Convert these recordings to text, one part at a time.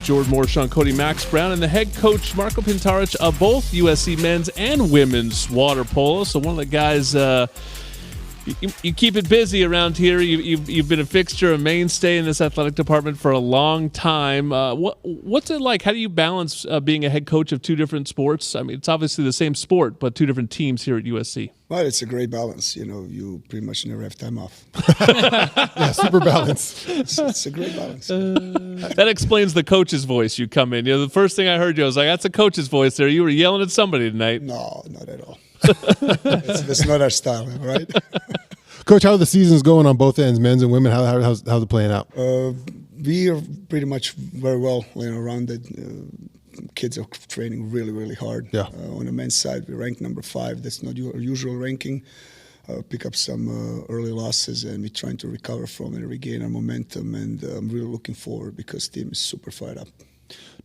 Jordan Moore, Sean Cody, Max Brown, and the head coach Marko Pintaric of both USC men's and women's water polo. So one of the guys, you keep it busy around here. You've been a fixture, a mainstay in this athletic department for a long time. What's it like? How do you balance being a head coach of two different sports? I mean, it's obviously the same sport, but two different teams here at USC. Well, it's a great balance. You know, you pretty much never have time off. Yeah, super balance. It's a great balance. That explains the coach's voice. You come in. You know, the first thing I heard you, I was like, "That's a coach's voice." There, you were yelling at somebody tonight. No, not at all. That's not our style, right? Coach, how are the seasons going on both ends, men's and women? How's it playing out? We are pretty much very well rounded. Kids are training really, really hard. Yeah. On the men's side, we rank number 5. That's not our usual ranking. Pick up some early losses, and we're trying to recover from it and regain our momentum. And I'm really looking forward because the team is super fired up.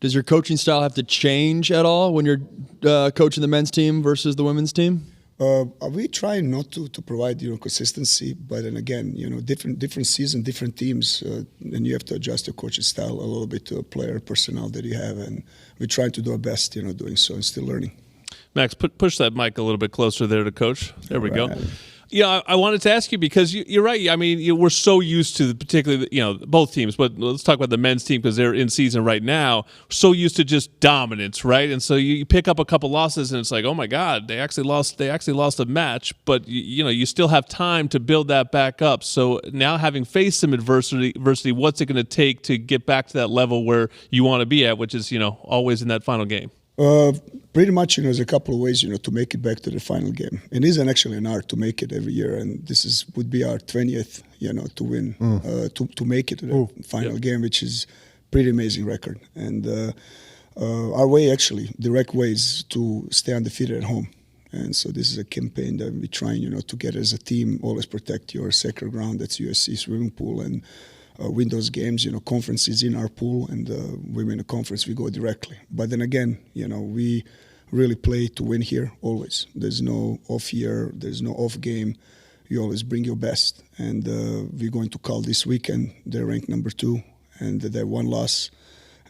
Does your coaching style have to change at all when you're coaching the men's team versus the women's team? We try not to provide consistency, but then again, different season, different teams, and you have to adjust your coaching style a little bit to a player personnel that you have, and we're trying to do our best, doing so and still learning. Max, push that mic a little bit closer there to Coach. There we go. Yeah, I wanted to ask you because you're right. I mean, we're so used to particularly, both teams, but let's talk about the men's team because they're in season right now. So used to just dominance, right? And so you pick up a couple losses, and it's like, oh my God, they actually lost a match. But you still have time to build that back up. So now having faced some adversity, what's it going to take to get back to that level where you want to be at, which is always in that final game? Pretty much, there's a couple of ways, to make it back to the final game. It isn't actually an art to make it every year, and this would be our 20th, to win, to make it to the final game, which is pretty amazing record. And our way, actually, direct way is to stay undefeated at home. And so this is a campaign that we're trying, together as a team, always protect your sacred ground. That's USC swimming pool, and win those games, conferences in our pool, and we win a conference, we go directly. But then again, we really play to win here always. There's no off year, there's no off game. You always bring your best. And we're going to Cal this weekend. They're ranked number 2, and they have 1 loss.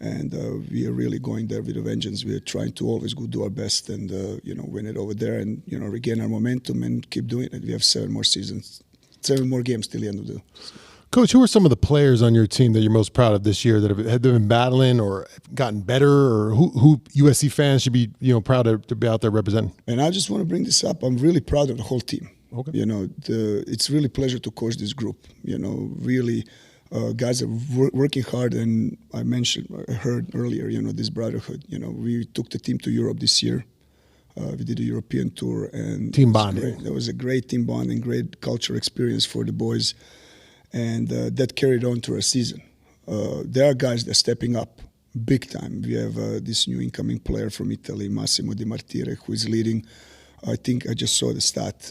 And we are really going there with a vengeance. We are trying to always go do our best and, win it over there and, regain our momentum and keep doing it. We have 7 more seasons, 7 more games till the end of the season. Coach, who are some of the players on your team that you're most proud of this year that have been battling or gotten better, or who USC fans should be proud to be out there representing? And I just want to bring this up. I'm really proud of the whole team. Okay. It's really a pleasure to coach this group. Really, guys are working hard, and I heard earlier, this brotherhood. We took the team to Europe this year. We did a European tour, and team bonding. That was a great team bonding, great culture experience for the boys. And that carried on through our season. There are guys that are stepping up big time. We have this new incoming player from Italy, Massimo Di Martire, who is leading. I think I just saw the stat.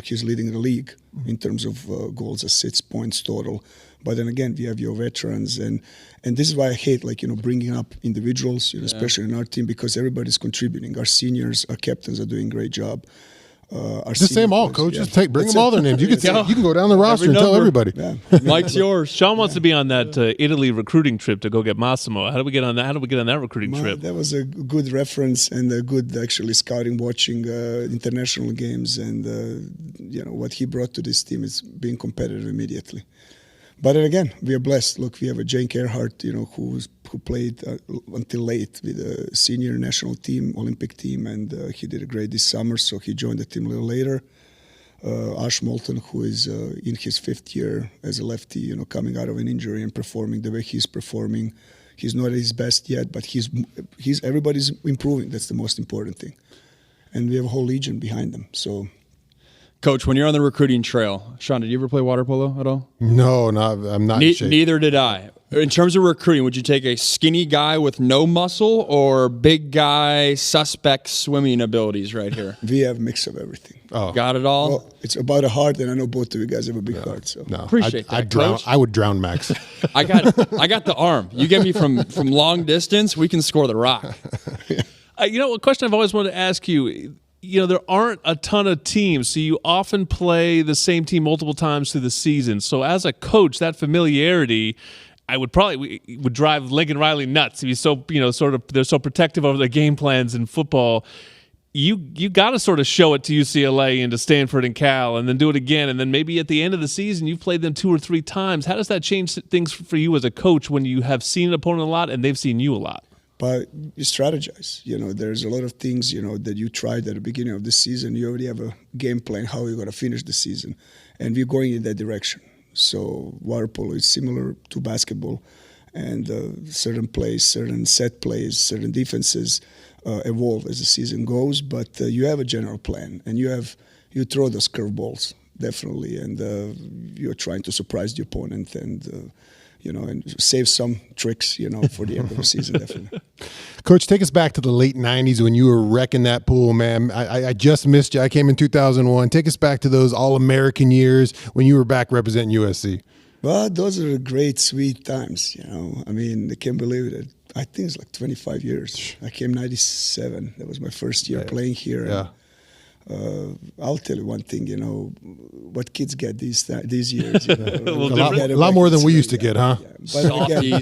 He's leading the league in terms of goals, assists, points total. But then again, we have your veterans, and this is why I hate bringing up individuals, especially in our team, because everybody's contributing. Our seniors, our captains are doing a great job. Just say them all, Coach. Yeah. Just bring them all their names. You can go down the roster and tell everybody. Yeah. Mike's yours. Sean wants to be on that Italy recruiting trip to go get Massimo. How do we get on that? How do we get on that recruiting trip? That was a good reference and a good actually scouting, watching international games, and what he brought to this team is being competitive immediately. But then again, we are blessed. Look, we have a Jake Earhart, who played until late with the senior national team, Olympic team, and he did a great this summer, so he joined the team a little later. Ash Moulton, who is in his 5th year as a lefty, coming out of an injury and performing the way he's performing. He's not at his best yet, but everybody's improving. That's the most important thing. And we have a whole legion behind them, so... Coach, when you're on the recruiting trail, Sean, did you ever play water polo at all? No, I'm not in shape. Neither did I. In terms of recruiting, would you take a skinny guy with no muscle or big guy, suspect swimming abilities right here? We have a mix of everything. Oh. Got it all? Well, it's about a heart, and I know both of you guys have a big heart. So no, appreciate that, Coach. I would drown Max. I got the arm. You get me from long distance, we can score the rock. A question I've always wanted to ask you. There aren't a ton of teams, so you often play the same team multiple times through the season. So as a coach, that familiarity, I would drive Lincoln Riley nuts. He's so they're so protective over their game plans in football. You got to sort of show it to UCLA and to Stanford and Cal, and then do it again, and then maybe at the end of the season you've played them 2 or 3 times. How does that change things for you as a coach when you have seen an opponent a lot and they've seen you a lot? But you strategize. There's a lot of things, that you tried at the beginning of the season. You already have a game plan how you're going to finish the season, and we're going in that direction. So water polo is similar to basketball, and certain plays, certain set plays, certain defenses evolve as the season goes. But you have a general plan, and you throw those curveballs definitely, and you're trying to surprise the opponent and save some tricks, for the end of the season, definitely. Coach, take us back to the late 90s when you were wrecking that pool, man. I just missed you. I came in 2001. Take us back to those All-American years when you were back representing USC. Well, those are great, sweet times, I mean, I can't believe it. I think it's like 25 years. I came 97. That was my first year playing here. Yeah. I'll tell you one thing, what kids get these years. A lot more than we used to get, huh? Yeah. But again,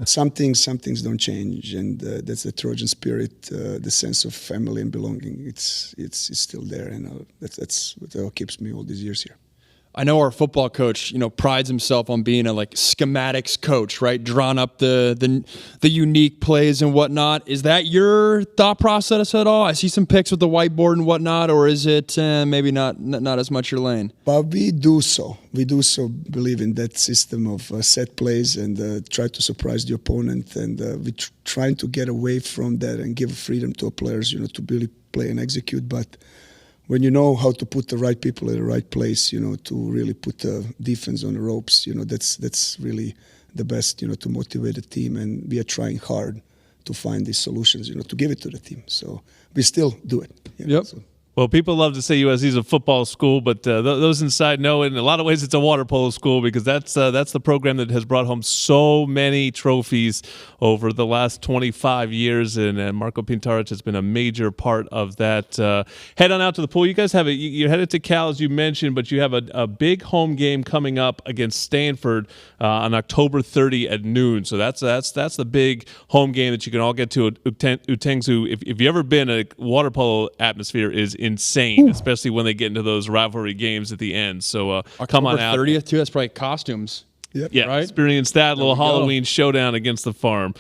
some things don't change, and that's the Trojan spirit, the sense of family and belonging. It's still there, and that's what keeps me all these years here. I know our football coach, prides himself on being a schematics coach, right? Drawing up the unique plays and whatnot. Is that your thought process at all? I see some pics with the whiteboard and whatnot, or is it maybe not as much your lane? But we do so. We do so believe in that system of set plays and try to surprise the opponent, and we're trying to get away from that and give freedom to our players, to really play and execute. But when you know how to put the right people in the right place, to really put the defense on the ropes, that's really the best, to motivate the team. And we are trying hard to find these solutions, to give it to the team. So we still do it. Yep. So. Well, people love to say USC is a football school, but those inside know, in a lot of ways, it's a water polo school because that's the program that has brought home so many trophies over the last 25 years, and Marko Pintaric has been a major part of that. Head on out to the pool. You guys have you're headed to Cal, as you mentioned, but you have a big home game coming up against Stanford on October 30 at noon. So that's the big home game that you can all get to. Utengzu, if you've ever been, a water polo atmosphere is insane, especially when they get into those rivalry games at the end. So come on out. October 30th too. That's probably costumes. Yep. Yeah, right? Experience that little Halloween showdown against the Farm.